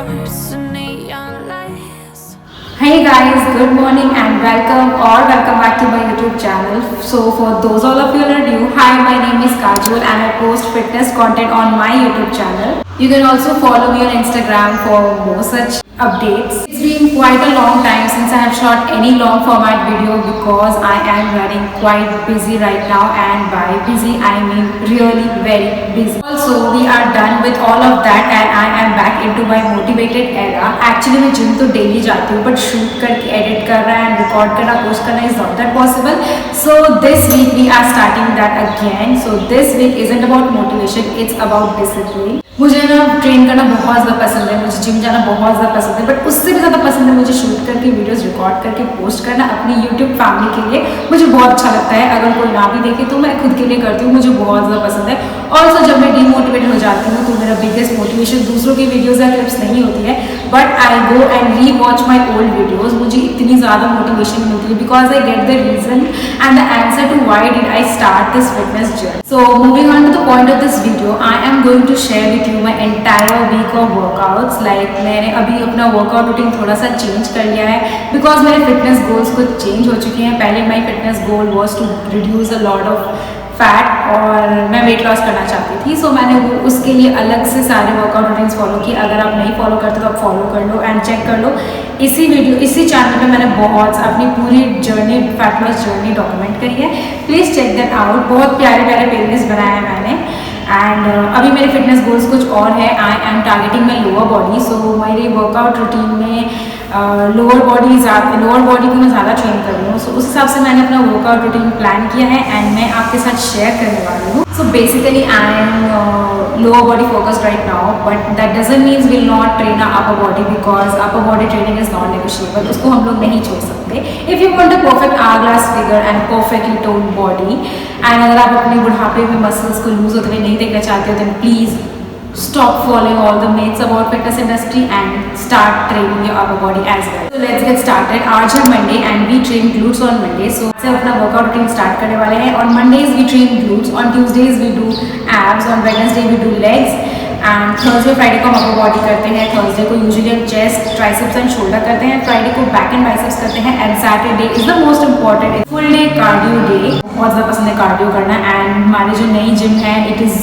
hearts and neon lights. Hey guys, good morning and welcome back to my YouTube channel. So for those all of you who are new, hi, my name is Kajol and I post fitness content on my YouTube channel. You can also follow me on Instagram for more such updates. It's been quite a long time since I have shot any long format video because I am running quite busy right now, and by busy I mean really very busy. Also we are done with all of that and I am back into my motivated era. Actually मैं gym तो daily जाती हूँ but shoot करके edit करना and record करना post करना is not that possible. So this week we are starting that again. So this week isn't about motivation, it's about discipline. मुझे ना ट्रेन करना बहुत ज़्यादा पसंद है, मुझे जिम जाना बहुत ज़्यादा पसंद है, बट उससे भी ज़्यादा पसंद है मुझे शूट करके वीडियोस रिकॉर्ड करके पोस्ट करना अपनी यूट्यूब फैमिली के लिए. मुझे बहुत अच्छा लगता है. अगर कोई ना भी देखे तो मैं खुद के लिए करती हूँ, मुझे बहुत ज़्यादा पसंद है. ऑल्सो जब मैं डीमोटिवेटेड हो जाती हूँ तो मेरा बिगेस्ट मोटिवेशन दूसरों की वीडियोज़ या क्लिप्स नहीं होती है, but I go and rewatch my old videos. मुझे इतनी ज़्यादा मोटिवेशन मिलती है because I get the reason and the answer to why did I start this fitness journey. So moving on to the point of this video, I am going to share with you my entire week of workouts. Like मैंने अभी अपना workout routine थोड़ा सा change कर लिया है because मेरे fitness goals कुछ चेंज हो चुके हैं. पहले my fitness goal was to reduce a lot of fat और मैं वेट लॉस करना चाहती थी. सो मैंने वो उसके लिए अलग से सारे वर्कआउट रूटीन्स फॉलो किए. अगर आप नहीं फॉलो करते तो आप फॉलो कर लो एंड चेक कर लो. इसी चैनल पे मैंने बहुत अपनी पूरी journey, fat loss journey document करी है. Please check that out. बहुत प्यारे प्यारे प्लेलिस्ट बनाए हैं मैंने. एंड अभी मेरे फिटनेस गोल्स कुछ और है. I am targeting my lower body. So मेरे वर्कआउट रूटीन में लोअर बॉडी को मैं ज़्यादा ट्रेन कर रही हूँ. सो उस हिसाब से मैंने अपना वर्कआउट रूटीन प्लान किया है एंड मैं आपके साथ शेयर करने वाली हूँ. So basically I am lower body focused right now, but that doesn't means will not train upper body because upper body training is not negotiable. उसको हम लोग नहीं छोड़ सकते. If you want a perfect hourglass figure and perfectly toned body, and अगर आप अपने बुढ़ापे में मसल्स को लूज होते हुए नहीं देखना चाहते हो, then please stop following all the myths about fitness industry and start training your upper body as well. So let's get started. आज है Monday and we train glutes on Monday. So से अपना workout routine start करने वाले हैं. On Mondays we train glutes, on Tuesdays we do abs, on Wednesday we do legs, and Thursday Friday को हम upper body करते हैं. Thursday को यूजुअली हम चेस्ट, ट्राइसेप्स एंड शोल्डर करते हैं. फ्राइडे को बैक एंड बाइसेप्स करते हैं. And Saturday is the most important full day cardio day. बहुत ज़्यादा पसंद है कार्डियो करना. एंड हमारे जो नई जिम है, इट इज़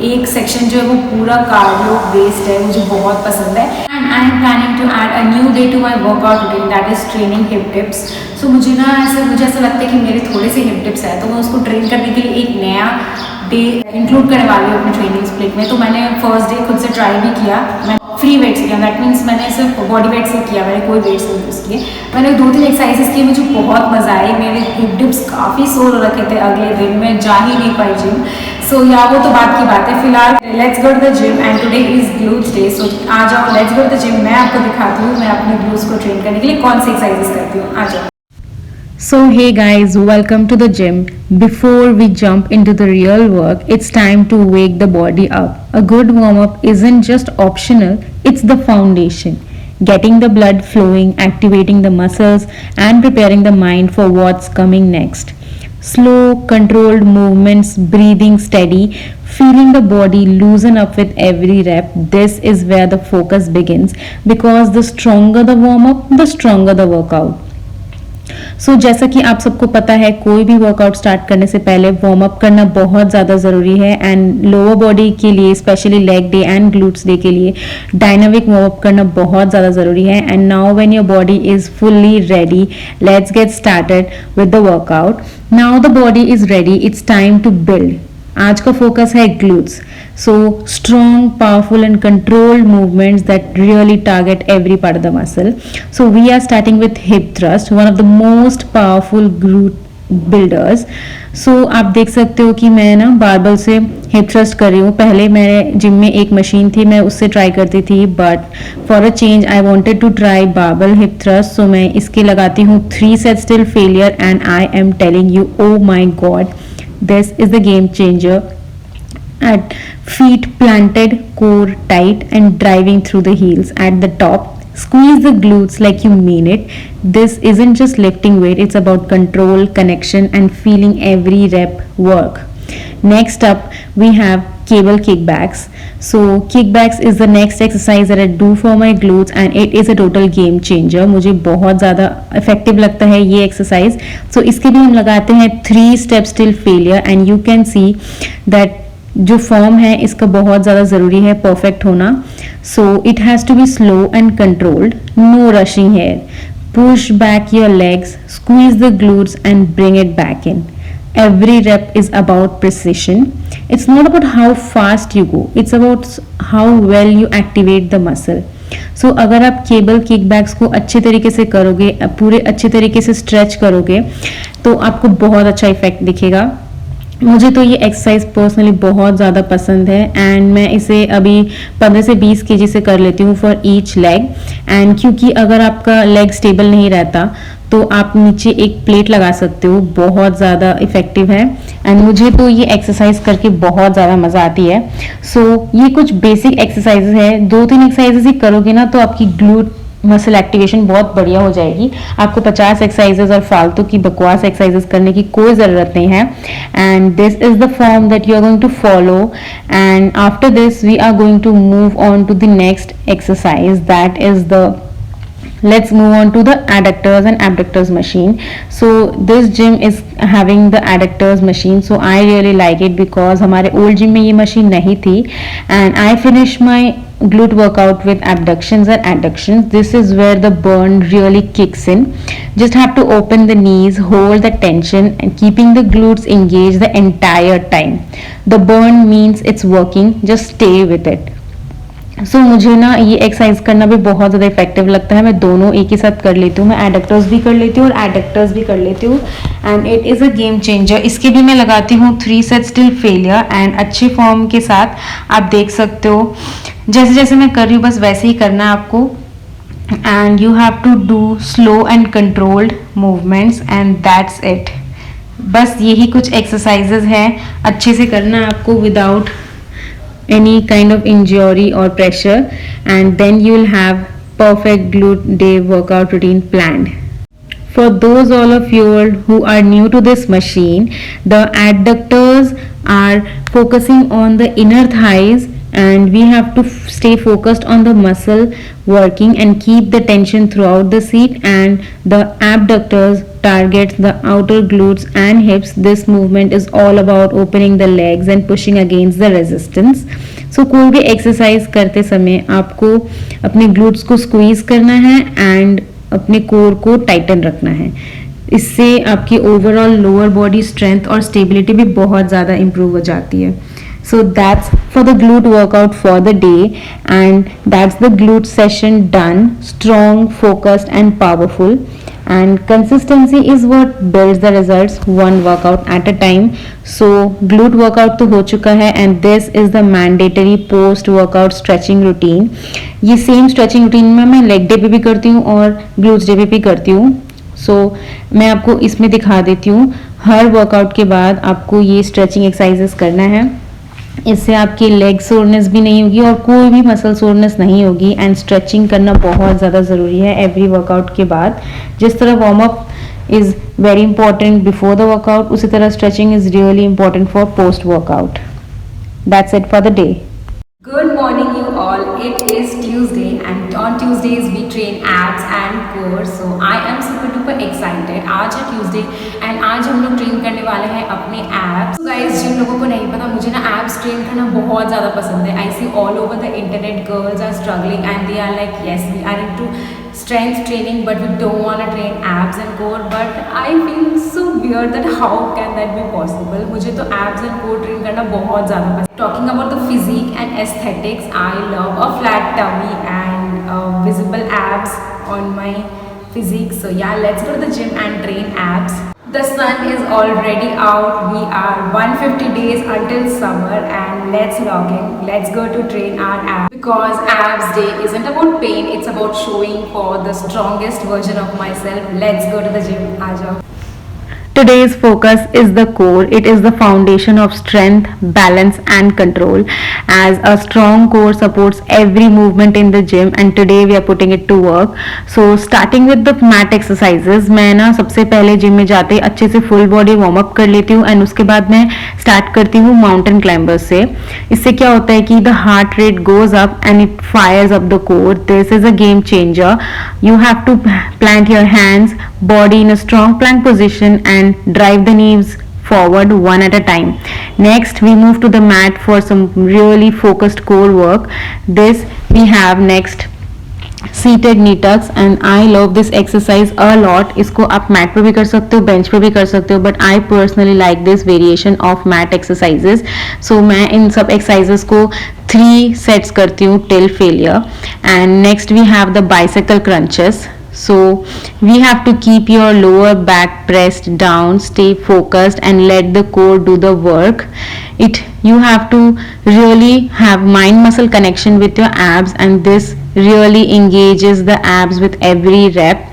एक सेक्शन जो है वो पूरा कार्डियो बेस्ड है. मुझे बहुत पसंद है. And I am planning to add a new day to my workout routine, that is training hip dips. So मुझे ऐसा लगता है कि मेरे थोड़े से हिप डिप्स है, तो मैं उसको ट्रेन करने के लिए एक नया डे इंक्लूड करने वाली हूँ अपनी ट्रेनिंग स्प्लिट में. तो मैंने फर्स्ट डे खुद से ट्राई भी किया. मैं फ्री वेट्स किया, दैट मीन्स मैंने सिर्फ बॉडी वेट से किया, मैंने कोई वेट्स नहीं यूज़ किए. मैंने 2-3 एक्सरसाइजेस किए, मुझे बहुत मज़ा आई. मेरे हिप डिप्स काफ़ी सोर हो रखे थे अगले दिन, मैं जा ही नहीं पाई जिम. सो या वो तो बात की बात है. फिलहाल let's go to the gym and today is glutes day. So आ जाओ, let's go to the gym. मैं आपको दिखाती हूँ मैं अपने ग्लूट्स को ट्रेन करने के लिए कौन सी एक्सरसाइजेस करती हूँ. आ जाओ. So hey guys, welcome to the gym. Before we jump into the real work, it's time to wake the body up. A good warm-up isn't just optional, it's the foundation. Getting the blood flowing, activating the muscles and preparing the mind for what's coming next. Slow, controlled movements, breathing steady, feeling the body loosen up with every rep. This is where the focus begins because the stronger the warm-up, the stronger the workout. सो जैसा कि आप सबको पता है, कोई भी workout start करने से पहले वार्म अप करना बहुत ज़्यादा ज़रूरी है. एंड लोअर बॉडी के लिए, specially leg day and glutes day के लिए, डायनामिक वार्म अप करना बहुत ज़्यादा ज़रूरी है. And now when your body is fully ready, let's get started with the workout. Now the body is ready, it's time to build. आज का focus है glutes. So strong, powerful and controlled movements that really target every part of the muscle. So we are starting with hip thrust, one of the most powerful glute builders. So आप देख सकते हो कि मैं ना barbell से hip thrust कर रही हूँ. पहले मेरे जिम में एक मशीन थी, मैं उससे ट्राई करती थी, but for a change I wanted to try barbell hip thrust. So मैं इसके लगाती हूँ 3 sets till failure and I am telling you, oh my God, this is the game changer. At feet planted, core tight and driving through the heels. At the top, squeeze the glutes like you mean it. This isn't just lifting weight, it's about control, connection and feeling every rep work. Next up, we have cable kickbacks. So kickbacks is the next exercise that I do for my glutes and it is a total game changer. मुझे बहुत ज़्यादा effective लगता है ये exercise. So इसके भी हम लगाते हैं 3 steps till failure and you can see that जो फॉर्म है इसका बहुत ज़्यादा ज़रूरी है परफेक्ट होना. So it has to be slow and controlled, no rushing here. Push back your legs, squeeze the glutes and bring it back in. Every rep is about precision. It's not about how fast you go, it's about how well you activate the muscle. So अगर आप cable kickbacks को अच्छे तरीके से करोगे, पूरे अच्छे तरीके से स्ट्रेच करोगे तो आपको बहुत अच्छा इफेक्ट दिखेगा. मुझे तो ये एक्सरसाइज पर्सनली बहुत ज़्यादा पसंद है एंड मैं इसे अभी 15 से 20 केजी से कर लेती हूँ फॉर ईच लेग. एंड क्योंकि अगर आपका लेग स्टेबल नहीं रहता तो आप नीचे एक प्लेट लगा सकते हो, बहुत ज़्यादा इफेक्टिव है एंड मुझे तो ये एक्सरसाइज करके बहुत ज़्यादा मज़ा आती है. सो ये कुछ बेसिक एक्सरसाइजेज है, 2-3 एक्सरसाइजेज ही करोगे ना तो आपकी ग्लूट मसल एक्टिवेशन बहुत बढ़िया हो जाएगी. आपको 50 एक्सरसाइजेज और फालतू की बकवास एक्सरसाइजेज करने की कोई ज़रूरत नहीं है. And this is the form that you are going to follow and after this we are going to move on to the next exercise that is the let's move on to the adductors and abductors machine. So this gym is having the adductors machine, so I really like it because हमारे old gym में ये machine नहीं थी and I finished my glute workout with abductions and adductions. This is where the burn really kicks in. Just have to open the knees, hold the tension and keeping the glutes engaged the entire time. The burn means it's working, just stay with it. सो मुझे ना ये exercise करना भी बहुत ज़्यादा effective लगता है. मैं दोनों एक ही साथ कर लेती हूँ, मैं एडक्टर्स भी कर लेती हूँ और एडक्टर्स भी कर लेती हूँ and it is a game changer. इसके भी मैं लगाती हूँ 3 सेट्स टिल फेलियर एंड अच्छे फॉर्म के साथ. आप देख सकते हो जैसे जैसे मैं कर रही हूँ बस वैसे ही करना है आपको. And you have to do slow and controlled movements and that's it. बस यही कुछ एक्सरसाइजेज हैं, अच्छे से करना है आपको without any kind of injury or pressure and then you will have perfect glute day workout routine planned. For those all of you who are new to this machine, the adductors are focusing on the inner thighs and we have to stay focused on the muscle working and keep the tension throughout the seat, and the abductors targets the outer glutes and hips. This movement is all about opening the legs and pushing against the resistance. So कोई भी exercise करते समय आपको अपने glutes को squeeze करना है and अपने कोर को टाइटन रखना है. इससे आपकी ओवरऑल लोअर बॉडी स्ट्रेंथ और स्टेबिलिटी भी बहुत ज़्यादा इंप्रूव हो जाती है. So that's for the glute workout for the day and that's the glute session done. Strong, focused and powerful, and consistency is what builds the results, one workout at a time. So glute workout तो हो चुका है and this is the mandatory post workout stretching routine. ये same stretching routine में मैं leg day पे भी करती हूँ और glutes day पे भी करती हूँ. So मैं आपको इसमें दिखा देती हूँ. हर वर्कआउट के बाद आपको ये स्ट्रेचिंग एक्सरसाइजेस करना है. इससे आपकी लेग सोरनेस भी नहीं होगी और कोई भी मसल सोरनेस नहीं होगी एंड स्ट्रेचिंग करना बहुत ज़्यादा ज़रूरी है एवरी वर्कआउट के बाद. जिस तरह warm up is very important before the workout, उसी तरह stretching is really important for post workout. That's it for the day. Good morning you all. It is Tuesday and on Tuesdays we train abs and core. So I am super duper excited. आज है Tuesday and आज हम लोग train करने वाले हैं अपने abs. So guys, जिन लोगों को नहीं पता, मुझे ना abs ट्रेन करना बहुत ज़्यादा पसंद है. I see all over the internet girls are struggling and they are like yes we are into strength training but we don't want to train abs and core. But I feel so weird that how can that be possible. मुझे तो abs and core train करना बहुत ज़्यादा पसंद. Talking about the physique and aesthetics, I love a flat tummy and visible abs on my physique. So yeah, let's go to the gym and train abs. The sun is already out. We are 150 days until summer and let's log in. Let's go to train our abs. Because abs day isn't about pain, it's about showing for the strongest version of myself. Let's go to the gym. Aaja. Today's focus is the core. It is the foundation of strength, balance, and control. As a strong core supports every movement in the gym, and today we are putting it to work. So, starting with the mat exercises, मैं ना सबसे पहले gym में जाते ही अच्छे से full body warm up कर लेती हूँ एंड उसके बाद मैं स्टार्ट करती हूँ माउंटेन क्लाइंबर्स से. इससे क्या होता है कि the heart rate goes up and it fires up the core. This is a game changer. You have to plant your hands, body in a strong plank position and drive the knees forward one at a time. Next, we move to the mat for some really focused core work. This we have next seated knee tucks and I love this exercise a lot. इसको आप mat पे भी कर सकते हो, bench पे भी कर सकते हो, but I personally like this variation of mat exercises. So मैं इन सब exercises को 3 sets करती हूँ till failure. And next we have the bicycle crunches. So we have to keep your lower back pressed down, stay focused and let the core do the work. You have to really have mind muscle connection with your abs and this really engages the abs with every rep.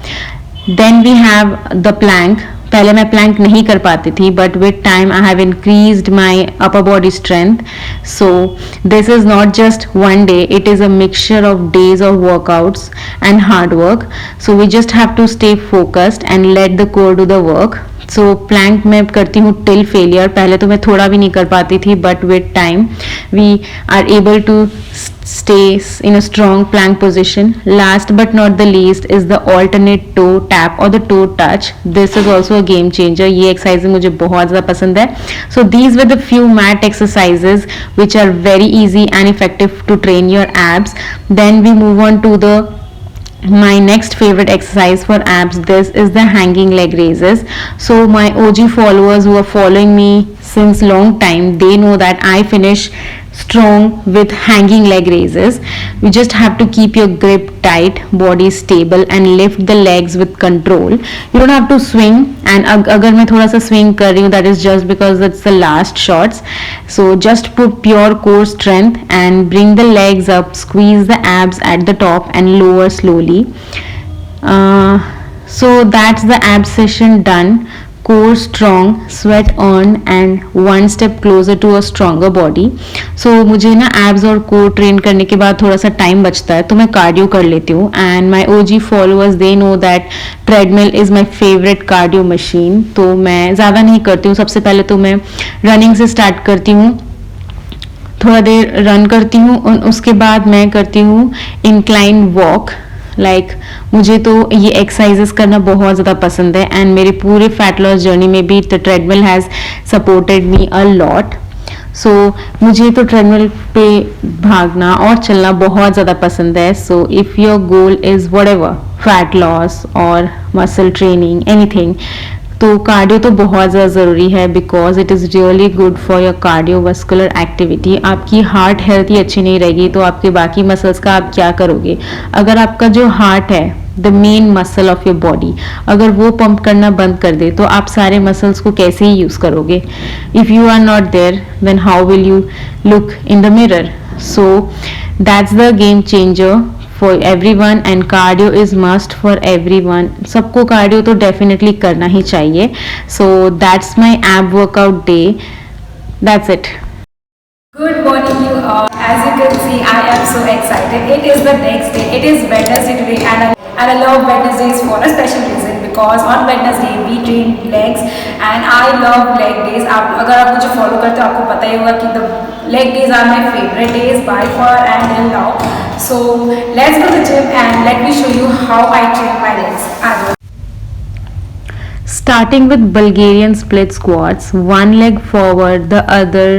Then we have the plank. पहले मैं Planck नहीं कर पाती थी but with time I have increased my upper body strength. So this is not just one day, it is a mixture of days of workouts and hard work. So we just have to stay focused and let the core do the work. So plank मैं करती हूँ till failure. पहले तो मैं थोड़ा भी नहीं कर पाती थी but with time we are able to stay in a strong plank position. Last but not the least is the alternate toe tap or the toe touch. This is also a game changer. ये exercise मुझे बहुत ज़्यादा पसंद है. So these were the few mat exercises which are very easy and effective to train your abs. Then we move on to the my next favorite exercise for abs. This is the hanging leg raises. So my OG followers who are following me since long time, they know that I finish strong with hanging leg raises. You just have to keep your grip tight, body stable and lift the legs with control. You don't have to swing and अगर मैं थोड़ा सा swing कर रही हूँ that is just because that's the last shots. So just put pure core strength and bring the legs up, squeeze the abs at the top and lower slowly. So that's the ab session done. Core strong, sweat on and one step closer to a stronger body. So मुझे ना abs और core train करने के बाद थोड़ा सा time बचता है तो मैं cardio कर लेती हूँ. And my OG followers they know that treadmill is my favorite cardio machine. तो मैं ज़्यादा नहीं करती हूँ. सबसे पहले तो मैं running से start करती हूँ, थोड़ा देर रन करती हूँ और उसके बाद मैं करती हूँ incline walk. मुझे तो ये एक्सरसाइजेस करना बहुत ज़्यादा पसंद है एंड मेरे पूरे फैट लॉस जर्नी में भी the treadmill has supported me a lot. So मुझे तो ट्रेडमिल पे भागना और चलना बहुत ज़्यादा पसंद है. So if your goal is whatever, fat loss और मसल ट्रेनिंग एनीथिंग, तो कार्डियो तो बहुत ज़्यादा ज़रूरी है because it is really good for your cardiovascular activity. आपकी हार्ट हेल्थ ही अच्छी नहीं रहेगी तो आपके बाकी मसल्स का आप क्या करोगे. अगर आपका जो हार्ट है the main muscle of your body, अगर वो पंप करना बंद कर दे तो आप सारे मसल्स को कैसे ही यूज़ करोगे. If you are not there then how will you look in the mirror. So that's the game changer for everyone and cardio is must for everyone. सबको cardio तो definitely करना ही चाहिए. So that's my ab workout day. That's it. Good morning you all. As you can see, I am so excited. It is the next day. It is Wednesday today and I love Wednesdays for a special reason because on Wednesday we train legs and I love leg days. अगर आप मुझे follow करते हो आपको पता ही होगा कि the leg days are my favorite days by far and till now. So let's go to the gym and let me show you how I train my legs as well. Starting with Bulgarian split squats, one leg forward, the other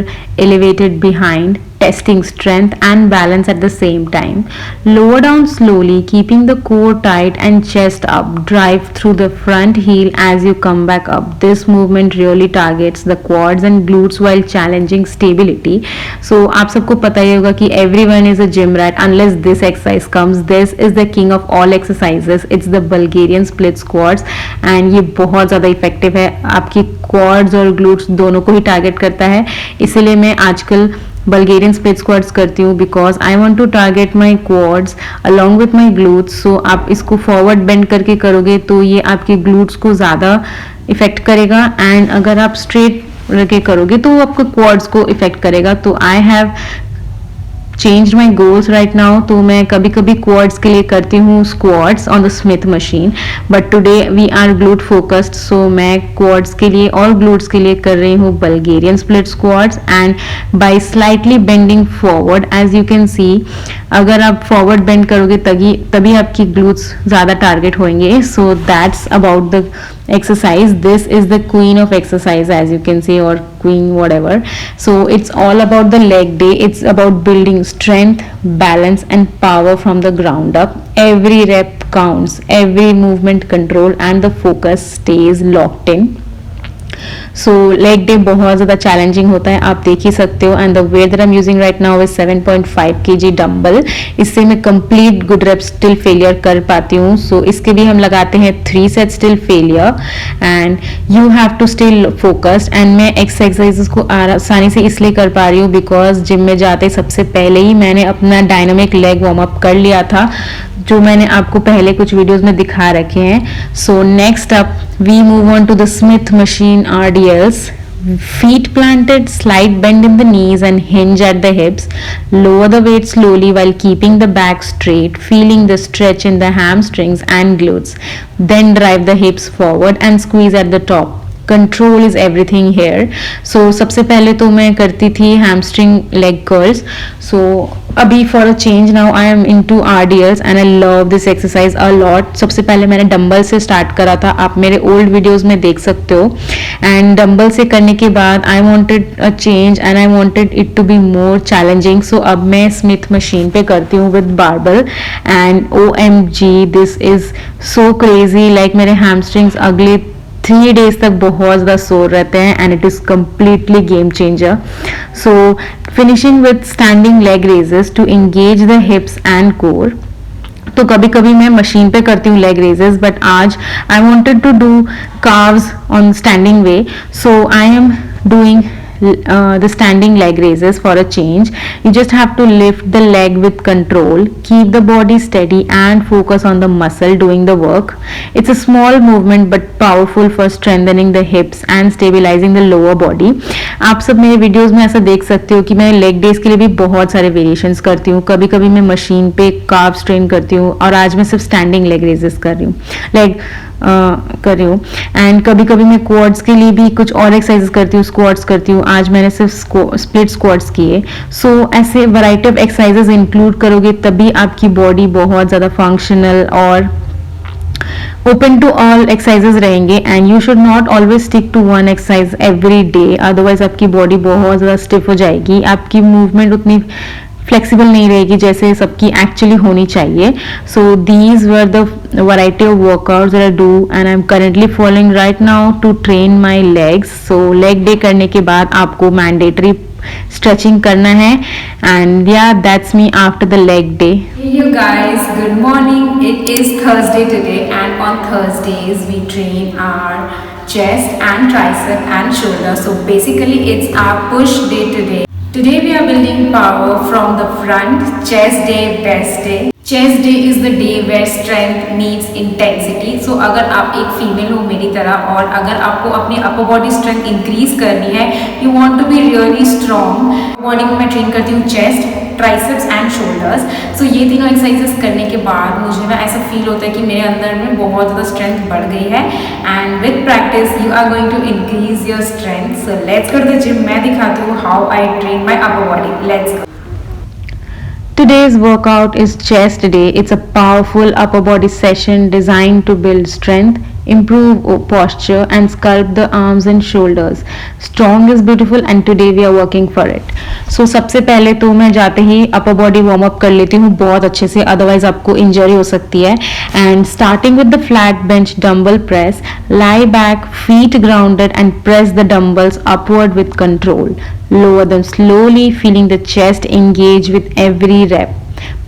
elevated behind, testing strength and balance at the same time. Lower down slowly, keeping the core tight and chest up. Drive through the front heel as you come back up. This movement really targets the quads and glutes while challenging stability. So आप सबको पता ही होगा कि everyone is a gym rat unless this exercise comes. This is the king of all exercises. It's the Bulgarian split squats and ये बहुत ज़्यादा effective है. आपकी quads और glutes दोनों को ही टारगेट करता है. इसीलिए मैं आजकल Bulgarian split squats करती हूँ because I want to target my quads along with my glutes. So आप इसको forward bend करके करोगे तो ये आपके glutes को ज़्यादा इफेक्ट करेगा, एंड अगर आप स्ट्रेट रखे करोगे तो वो आपको क्वाड्स को इफेक्ट करेगा. तो I have change my goals right now. तो मैं कभी कभी क्वाड्स के लिए करती हूँ squats on the Smith machine, but today we are glute focused. So मैं क्वाड्स के लिए और ग्लूट्स के लिए कर रही हूँ Bulgarian split squats, and by slightly bending forward. As you can see, अगर आप फॉरवर्ड बेंड करोगे तभी तभी आपकी ग्लूट्स ज़्यादा टारगेट होंगे. So that's about the exercise. This is the queen of exercise, as you can see, or queen whatever. So it's all about the leg day. It's about building strength, balance and power from the ground up. Every rep counts, every movement control, and the focus stays locked in. So leg day बहुत ज़्यादा challenging होता है, आप देख ही सकते हो. And the weight that I am using right now is 7.5 kg dumbbell. इससे मैं complete good rep till failure कर पाती हूँ. सो इसके लिए हम लगाते हैं 3 set till failure, and you have to still focused. And मैं एक्सरसाइजेस को आसानी से इसलिए कर पा रही हूँ बिकॉज जिम में जाते सबसे पहले ही मैंने अपना डायनामिक लेग वार्म अप कर लिया था, जो मैंने आपको पहले कुछ वीडियोस में दिखा रखे हैं. So next up we move on to the Smith machine RDLs. Feet planted, slight bend in the knees and hinge at the hips. Lower the weight slowly while keeping the back straight, feeling the stretch in the hamstrings and glutes. Then drive the hips forward and squeeze at the top. Control is everything here. So सबसे पहले तो मैं करती थी hamstring leg curls. So अभी for a change now I am into RDLs and I love this exercise a lot. सबसे पहले मैंने डंबल से स्टार्ट करा था, आप मेरे ओल्ड वीडियोस में देख सकते हो. एंड डंबल से करने के बाद I wanted a change and I wanted it to be more challenging. So अब मैं स्मिथ मशीन पे करती हूँ with barbell, and OMG this is so crazy. Like मेरे हैमस्ट्रिंग्स अगले 3 days तक बहुत ज़्यादा सोर रहते हैं, and it is completely game changer. So finishing with standing leg raises to engage the hips and core. तो कभी कभी मैं मशीन पे करती हूँ लेग रेजेस, बट आज I wanted to do calves on standing way. So I am doing the standing leg raises for a change. You just have to lift the leg with control, keep the body steady and focus on the muscle doing the work. It's a small movement but powerful for strengthening the hips and stabilizing the lower body. आप सब मेरे videos में ऐसा देख सकते हो कि मैं लेग डेज के लिए भी बहुत सारे वेरिएशंस करती हूँ. कभी कभी मैं मशीन पे कार्ब्स ट्रेन करती हूँ, और आज मैं सिर्फ स्टैंडिंग लेग रेजेस कर रही हूँ. एंड कभी कभी मैं क्वाड्स के लिए भी कुछ और एक्सरसाइजेस करती हूँ, स्क्वाट्स करती हूँ. आज मैंने सिर्फ स्प्लिट स्क्वाट्स किए. सो ऐसे वैरायटी ऑफ एक्सरसाइजेस इंक्लूड करोगे तभी आपकी बॉडी बहुत ज़्यादा फंक्शनल और ओपन टू ऑल एक्सरसाइजेस रहेंगे. And you should not always stick to one exercise every day, otherwise आपकी बॉडी बहुत ज़्यादा स्टिफ हो जाएगी, आपकी मूवमेंट उतनी फ्लेक्सिबल नहीं रहेगी जैसे सबकी एक्चुअली होनी चाहिए. So these were the variety of workouts that I do, and I am currently following right now to train my legs. So leg day करने के बाद आपको मैंडेटरी स्ट्रेचिंग करना है, एंड या that's me after the leg day. Hey you guys, good morning. It is Thursday today, and on Thursdays we train our chest and tricep and shoulder. So basically it's our push day today. Today we are building power from the front. Chest day, best day. Chest day is the day where strength meets intensity. So अगर आप एक female हो मेरी तरह, और अगर आपको अपनी अपर बॉडी स्ट्रेंथ इंक्रीज करनी है, you want to be really strong. Body में मैं ट्रेन करती हूँ चेस्ट, ट्राइसेप्स एंड शोल्डर्स. सो ये तीनों एक्सरसाइजेस करने के बाद मुझे ना ऐसा फील होता है कि मेरे अंदर में बहुत ज़्यादा स्ट्रेंथ बढ़ गई है, and with practice you are going to increase your strength. So let's go to the gym. मैं दिखाती हूँ how I train my upper body. Let's go. Today's workout is chest day. It's a powerful upper body session designed to build strength, improve posture and sculpt the arms and shoulders. Strong is beautiful and today we are working for it. So सबसे पहले तो मैं जाते ही upper body warm up कर लेती हूँ बहुत अच्छे से, otherwise आपको इंजरी हो सकती है. And starting with the flat bench dumbbell press, lie back, feet grounded and press the dumbbells upward with control. Lower them slowly, feeling the chest engage with every rep.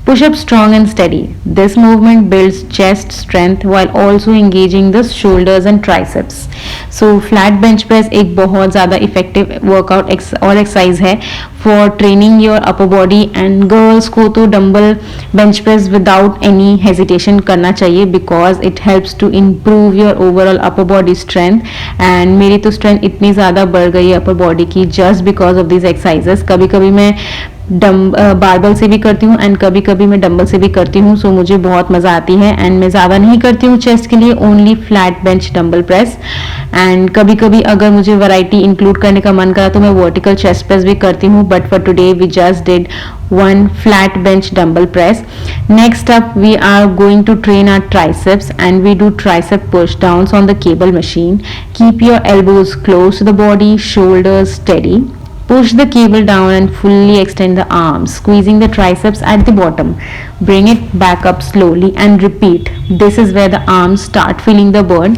Push up strong and steady. This movement builds chest strength while also engaging the shoulders and triceps. So flat bench press एक बहुत ज़्यादा effective workout और exercise है for training your upper body, and girls को तो dumbbell bench press without any hesitation करना चाहिए because it helps to improve your overall upper body strength. and मेरी तो strength इतनी ज़्यादा बढ़ गई है upper body की just because of these exercises. कभी कभी मैं बारबल से भी करती हूँ एंड कभी कभी मैं डंबल से भी करती हूँ. सो मुझे बहुत मज़ा आती है एंड मैं ज़्यादा नहीं करती हूँ चेस्ट के लिए, only flat bench dumbbell press. And कभी कभी अगर मुझे वैरायटी इंक्लूड करने का मन करा तो मैं वर्टिकल चेस्ट प्रेस भी करती हूँ. But for today we just did one flat bench dumbbell press. Next up we are going to train our triceps and we do tricep push downs on the cable machine. Keep your elbows close to the body, shoulders steady. Push the cable down and fully extend the arms, squeezing the triceps at the bottom. Bring it back up slowly and repeat. This is where the arms start feeling the burn.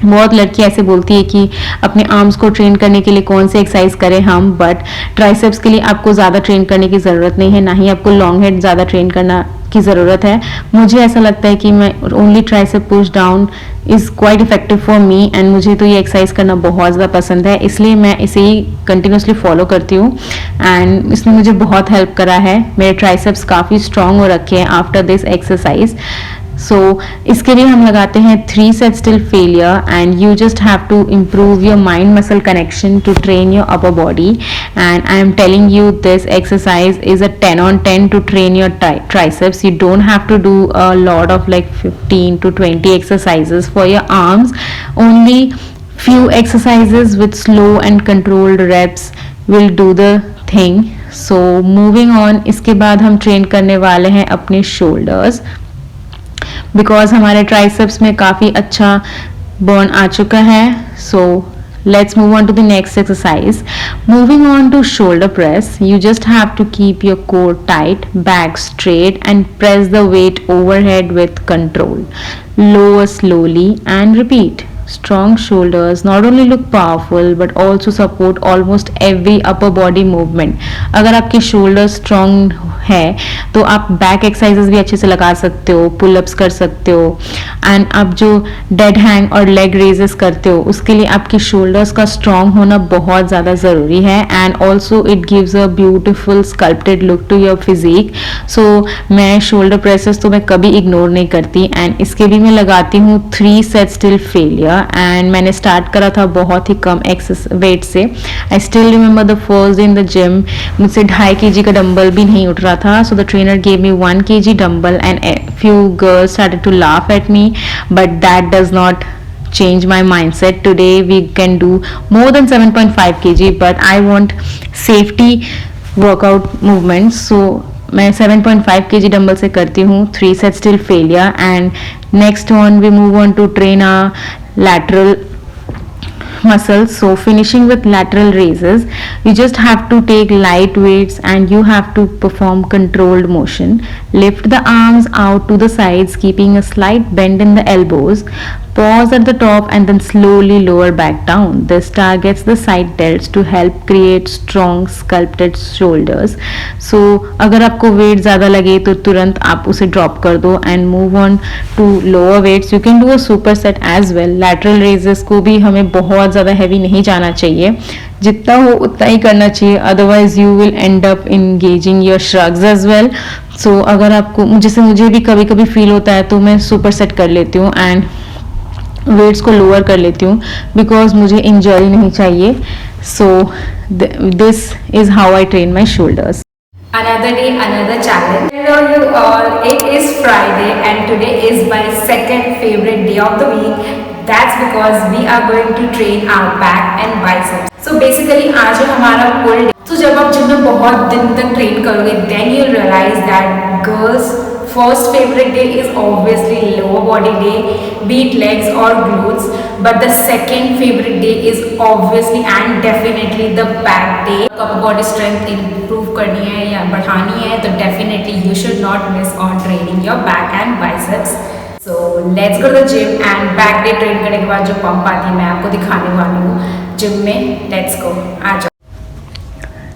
बहुत लड़की ऐसे बोलती है कि अपने arms को train करने के लिए कौन से एक्सरसाइज करें हम, बट ट्राइसेप्स के लिए आपको ज़्यादा ट्रेन करने की ज़रूरत नहीं है, ना ही आपको लॉन्ग हेड ज़्यादा ट्रेन करना की ज़रूरत है. मुझे ऐसा लगता है कि मैं only tricep push down is quite effective for me and मुझे तो ये एक्सरसाइज करना बहुत ज़्यादा पसंद है, इसलिए मैं इसे ही कंटिन्यूसली फॉलो करती हूँ एंड इसने मुझे बहुत हेल्प करा है. मेरे ट्राइसेप्स काफ़ी स्ट्रॉन्ग हो रखे हैं आफ्टर दिस एक्सरसाइज. सो इसके लिए हम लगाते हैं 3 sets till failure and you just have to improve your mind muscle connection to train your upper body. And I am telling you, this exercise is a 10 on 10 to train your triceps. You don't have to do a lot of like 15 to 20 exercises for your arms. Only few exercises with slow and controlled reps will do the thing. So moving on, इसके बाद हम train करने वाले हैं अपने shoulders. Because हमारे triceps में काफ़ी अच्छा बर्न आ चुका है. सो let's move on to the next exercise. Moving on to shoulder press, you just have to keep your core tight, back straight and press the weight overhead with control. Lower slowly and repeat. Strong shoulders not only look powerful but also support almost every upper body movement. अगर आपके shoulders strong है तो आप back exercises भी अच्छे से लगा सकते हो, पुल अप्स कर सकते हो एंड आप जो डेड हैंग और लेग रेजेस करते हो उसके लिए आपके शोल्डर्स का स्ट्रॉन्ग होना बहुत ज़्यादा ज़रूरी है. And also it gives a beautiful sculpted look to your physique. So मैं शोल्डर प्रेसेस तो मैं कभी इग्नोर नहीं करती एंड इसके लिए मैं लगाती हूँ 3 sets till failure. एंड मैंने स्टार्ट करा था बहुत ही कम वेट से. I still remember the first day in the gym, मुझसे 2.5 kg का डंबल भी नहीं उठ रहा था. So the trainer gave me 1 kg dumbbell and a few girls started to laugh at me, but that does not change my mindset. Today we can do more than 7.5 kg, but I want safety workout movements. So मैं 7.5 kg dumbbell से करती हूँ 3 sets till failure. And next one we move on to train our lateral muscles. So finishing with lateral raises, you just have to take light weights and you have to perform controlled motion. Lift the arms out to the sides, keeping a slight bend in the elbows. Pause at the top and then slowly lower back down. This targets the side delts to help create strong sculpted shoulders. So अगर आपको weight ज़्यादा लगे तो तुरंत आप उसे drop कर दो and move on to lower weights. You can do a superset as well. Lateral raises को भी हमें बहुत ज़्यादा heavy नहीं जाना चाहिए, जितना हो उतना ही करना चाहिए, otherwise you will end up engaging your shrugs as well. So अगर आपको मुझे भी कभी कभी फील होता है तो मैं superset कर लेती हूँ एंड वेट्स को लोअर कर लेती हूँ बिकॉज मुझे इंजरी नहीं चाहिए. सो this is how I train my shoulders. Another day, another challenge. Hello you all, it is Friday and today is my second favorite day of the week. That's because we are going to train our back and biceps. So basically आज है हमारा full day. तो जब आप gym में बहुत दिन तक ट्रेन करोगे then you'll realize that girls first favorite day is obviously lower body day, be it legs or glutes, but the second favorite day is obviously and definitely the back day. upper body strength improve करनी है या बढ़ानी है तो definitely you should not miss on training your back and biceps. So let's go to the gym and back day train करने के बाद जो pump आती है मैं आपको दिखाने वाली हूँ जिम में. Let's go, आ जाओ.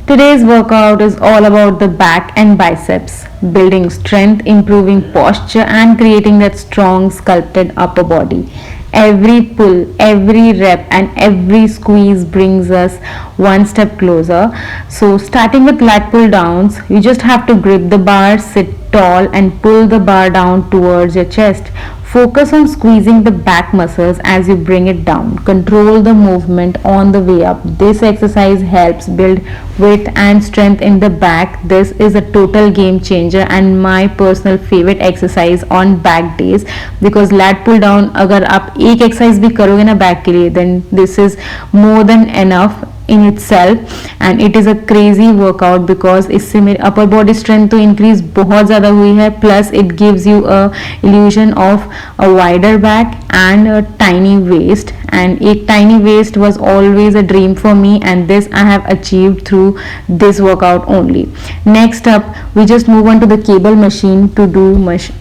Today's workout is all about the back and biceps, building strength, improving posture, and creating that strong, sculpted upper body. Every pull, every rep, and every squeeze brings us one step closer. So, starting with lat pull downs, you just have to grip the bar, sit tall, and pull the bar down towards your chest. Focus on squeezing the back muscles as you bring it down. Control the movement on the way up. This exercise helps build width and strength in the back. This is a total game changer and my personal favorite exercise on back days, because lat pull down अगर आप एक exercise भी करोगे ना back के लिए, then this is more than enough in itself and it is a crazy workout because इससे मेरे upper body strength तो increase बहुत ज़्यादा हुई है, plus it gives you a illusion of a wider back and a tiny waist, and a tiny waist was always a dream for me and this I have achieved through this workout only. Next up, we just move on to the cable machine to do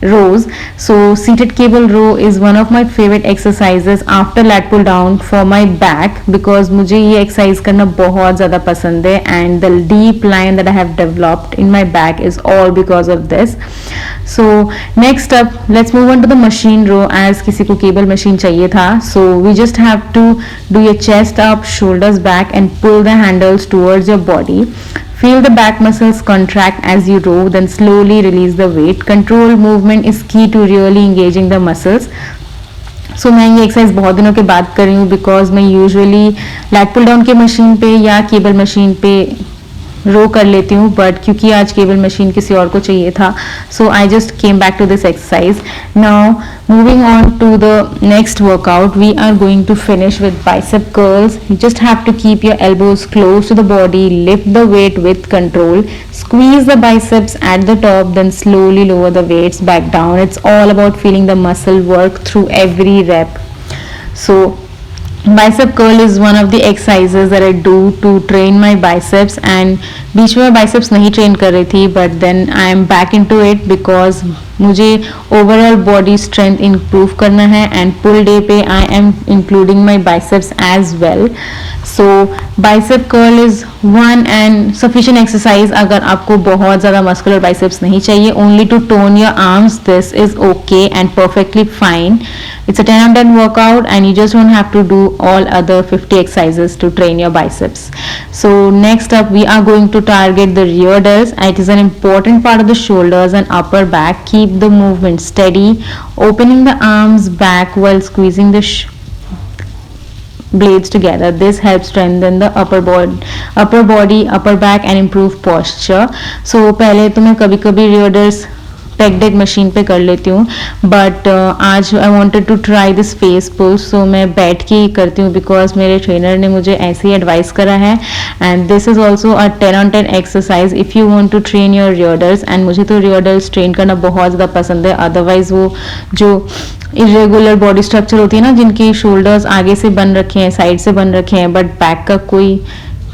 rows. So seated cable row is one of my favorite exercises after lat pull down for my back, because मुझे ये exercise करना बहुत ज़्यादा पसंद है and the deep line that I have developed in my back is all because of this. So next up, let's move on to the machine row, as किसी को cable machine चाहिए था. So we just have to do your chest up, shoulders back and pull the handles towards your body. Feel the back muscles contract as you row, then slowly release the weight. Control movement is key to really engaging the muscles. सो मैं ये exercise बहुत दिनों के बाद कर रही हूँ, because मैं यूजुअली लैट पुल डाउन के मशीन पे या केबल मशीन पे रो कर लेती हूँ, बट क्योंकि आज केबल मशीन किसी और को चाहिए था, so I just came back to this exercise. Now moving on to the next workout, we are going to finish with bicep curls. You just have to keep your elbows close to the body, lift the weight with control, squeeze the biceps at the top, then slowly lower the weights back down. It's all about feeling the muscle work through every rep. So bicep curl is one of the exercises that I do to train my biceps, and बीच में biceps नहीं train कर रही थी, but then I am back into it because मुझे overall body strength improve करना है and pull day पे I am including my biceps as well. So bicep curl is one and sufficient exercise अगर आपको बहुत ज़्यादा muscular biceps नहीं चाहिए. Only to tone your arms, this is okay and perfectly fine. It's a 10 on 10 workout and you just don't have to do all other 50 exercises to train your biceps. So next up, we are going to target the rear delts. It is an important part of the shoulders and upper back. Keep the movement steady, opening the arms back while squeezing the blades together. This helps strengthen the upper body, upper back and improve posture. So पहले तो मैं कभी कभी rear delts pec deck machine पे कर लेती हूँ, but आज I wanted to try this face pull, so मैं बैठ के ही करती हूँ बिकॉज मेरे ट्रेनर ने मुझे ऐसे ही एडवाइस करा है. And this is also a 10 on 10 exercise if you want to train your rear delts. And मुझे तो रियर्डल्स ट्रेन करना बहुत ज़्यादा पसंद है. अदरवाइज वो जो इरेगुलर बॉडी स्ट्रक्चर होती है ना, जिनके शोल्डर्स आगे से बन रखे हैं, साइड से बन रखे हैं, बट बैक का कोई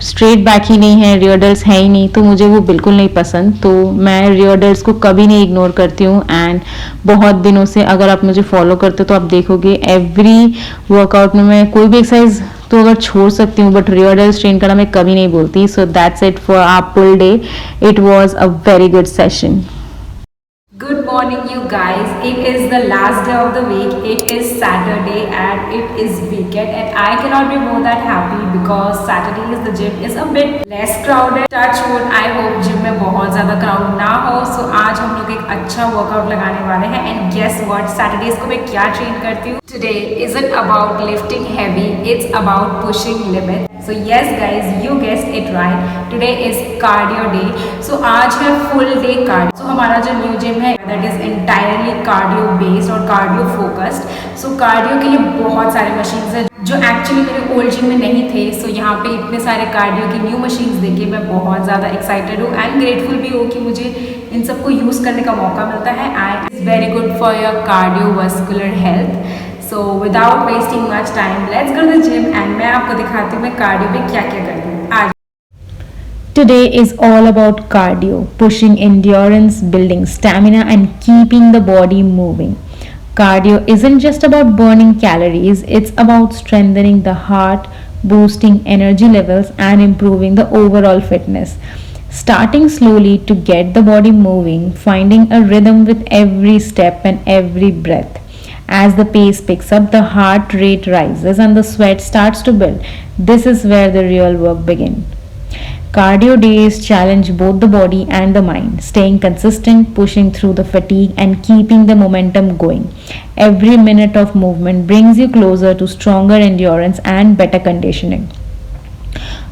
स्ट्रेट बैक ही नहीं है, रियर्डल्स है ही नहीं, तो मुझे वो बिल्कुल नहीं पसंद. तो मैं रियर्डल्स को कभी नहीं इग्नोर करती हूँ. एंड बहुत दिनों से अगर आप मुझे फॉलो करते हो तो आप देखोगे एवरी वर्कआउट में मैं कोई भी एक्सरसाइज तो अगर छोड़ सकती हूँ, बट रियर्डल्स ट्रेन करना मैं कभी नहीं बोलती. So that's it for our pull day. It was a very good session. Good morning you guys. It is the last day of the week. It is Saturday and it is weekend and I cannot be more that happy because Saturdays the gym is a bit less crowded. Touch wood, I hope gym में बहुत ज़्यादा crowd ना हो. So आज हम लोग एक अच्छा workout लगाने वाले हैं and guess what? Saturdays को मैं क्या train करती हूँ? Today isn't about lifting heavy. It's about pushing limits. So yes guys, you guessed it right. Today is cardio day. So आज है full day cardio. So हमारा जो new gym है that is entirely cardio based और cardio focused. So cardio के लिए बहुत सारे machines हैं जो एक्चुअली मेरे ओल्ड जिम में नहीं थे. सो यहाँ पे इतने सारे कार्डियो की न्यू मशीन्स देखे मैं बहुत ज़्यादा एक्साइटेड हूँ एंड ग्रेटफुल भी हूँ कि मुझे इन सबको यूज़ करने का मौका मिलता है and is very good for your cardiovascular health. So without wasting much time let's go to the gym and मैं आपको दिखाती हूँ मैं कार्डियो में क्या क्या करती हूँ आज. Today is all about cardio, pushing endurance, building stamina and keeping the body moving. Cardio isn't just about burning calories, it's about strengthening the heart, boosting energy levels and improving the overall fitness. Starting slowly to get the body moving, finding a rhythm with every step and every breath. As the pace picks up, the heart rate rises and the sweat starts to build. This is where the real work begins. Cardio days challenge both the body and the mind, staying consistent, pushing through the fatigue, and keeping the momentum going. Every minute of movement brings you closer to stronger endurance and better conditioning.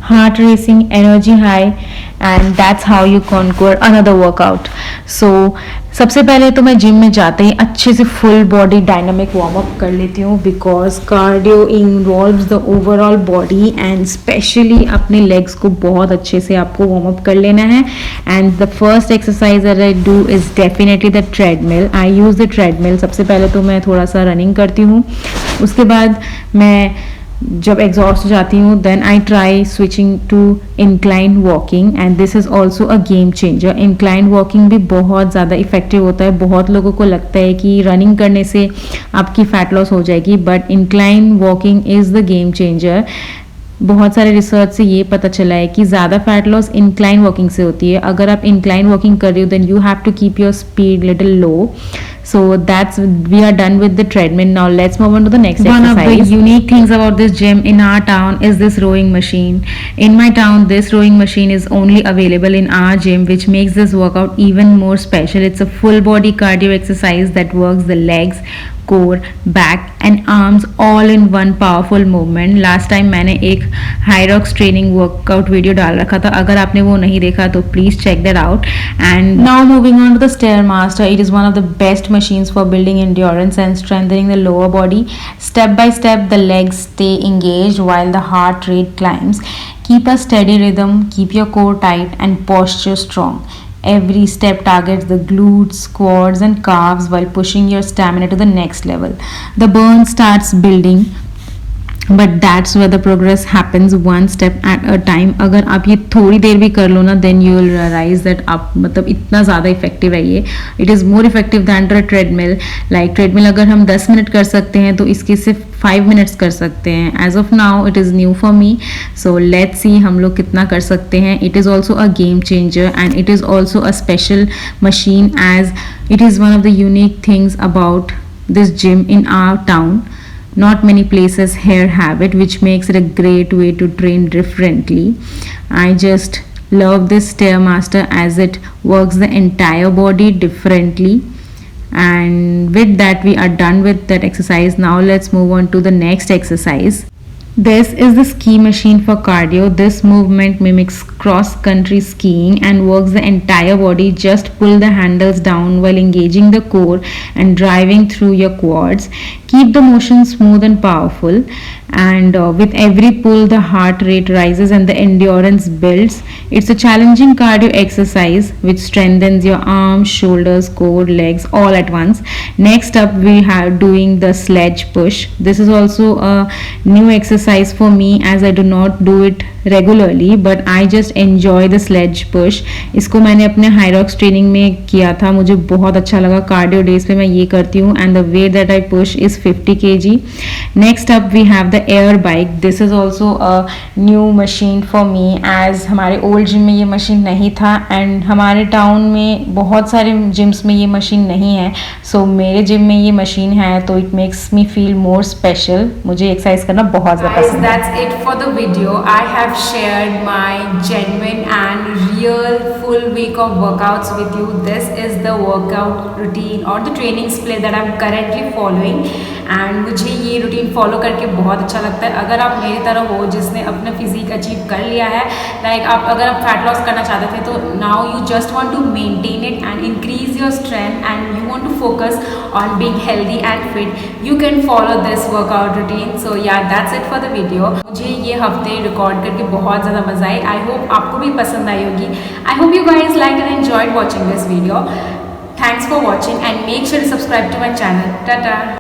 Heart racing, energy high, and that's how you conquer another workout. So सबसे पहले तो मैं gym में जाते ही अच्छे से full body dynamic warm up कर लेती हूँ, because cardio involves the overall body and specially अपने लेग्स को बहुत अच्छे से आपको वार्म अप कर लेना है. And the first exercise that I do is definitely the treadmill. I use the treadmill. सबसे पहले तो मैं थोड़ा सा रनिंग करती हूँ, उसके बाद मैं जब एग्जॉस्ट हो जाती हूँ then I try switching to incline walking and this is also a game changer. Incline walking भी बहुत ज़्यादा इफेक्टिव होता है. बहुत लोगों को लगता है कि रनिंग करने से आपकी फैट लॉस हो जाएगी, but incline walking is the game changer. बहुत सारे रिसर्च से ये पता चला है कि ज़्यादा फैट लॉस इंक्लाइन वॉकिंग से होती है. अगर आप इंक्लाइन वॉकिंग कर रहे हो then you have to keep your speed little low. So that's we are done with the treadmill. Now let's move on to the next exercise. One of the unique things about this gym in our town is this rowing machine. In my town, this rowing machine is only available in our gym, which makes this workout even more special. It's a full body cardio exercise that works the legs, core, back and arms all in one powerful movement. Last time मैंने एक Hyrox training workout video डाल रखा था. अगर आपने वो नहीं देखा तो please check that out. And now moving on to the Stairmaster. It is one of the best machines for building endurance and strengthening the lower body. Step by step, the legs stay engaged while the heart rate climbs. Keep a steady rhythm, keep your core tight and posture strong. Every step targets the glutes, quads and calves while pushing your stamina to the next level. The burn starts building, but that's where the progress happens one step at a time. अगर आप ये थोड़ी देर भी कर लो ना then you will realize that आप मतलब इतना ज़्यादा इफेक्टिव है ये. It is more effective than the treadmill. Like treadmill अगर हम 10 मिनट कर सकते हैं तो इसके सिर्फ 5 मिनट्स कर सकते हैं. As of now it is new for me, so let's see हम लोग कितना कर सकते हैं. It is also a game changer and it is also a special machine as it is one of the unique things about this gym in our town. Not many places here have it, which makes it a great way to train differently. I just love this Stairmaster as it works the entire body differently. And with that, we are done with that exercise. Now let's move on to the next exercise. This is the ski machine for cardio. This movement mimics cross-country skiing and works the entire body. Just pull the handles down while engaging the core and driving through your quads. Keep the motion smooth and powerful. And with every pull, the heart rate rises and the endurance builds. It's a challenging cardio exercise which strengthens your arms, shoulders, core, legs all at once. Next up, we have doing the sledge push. This is also a new exercise for me as I do not do it regularly, but I just enjoy the sledge push. इसको मैंने अपने Hyrox training में किया था, मुझे बहुत अच्छा लगा. कार्डियो डेज पे मैं ये करती हूँ and the weight that I push is 50 kg. Next up we have the air bike. This is also a new machine for me as हमारे old gym में ये मशीन नहीं था and हमारे टाउन में बहुत सारे gyms में ये मशीन नहीं है. So मेरे जिम में ये मशीन है तो it makes me feel more special. मुझे एक्सरसाइज करना बहुत ज़्यादा पसंद है. That's it for the video. I have shared my genuine and real full week of workouts with you. This is the workout routine or the training split that I'm currently following and मुझे ये routine follow करके बहुत अच्छा लगता है. अगर आप मेरी तरह हो जिसने अपना फिजिक अचीव कर लिया है, लाइक अगर आप फैट लॉस करना चाहते थे तो now you just want to maintain it and increase your strength and you want to focus on being healthy and fit, you can follow this workout routine. So yeah that's it for the video. मुझे ये हफ्ते record करके बहुत ज़्यादा मजा आई. I hope आपको भी पसंद आई होगी. I hope you guys like and enjoyed watching this video. Thanks for watching and make sure to subscribe to my channel. Tata.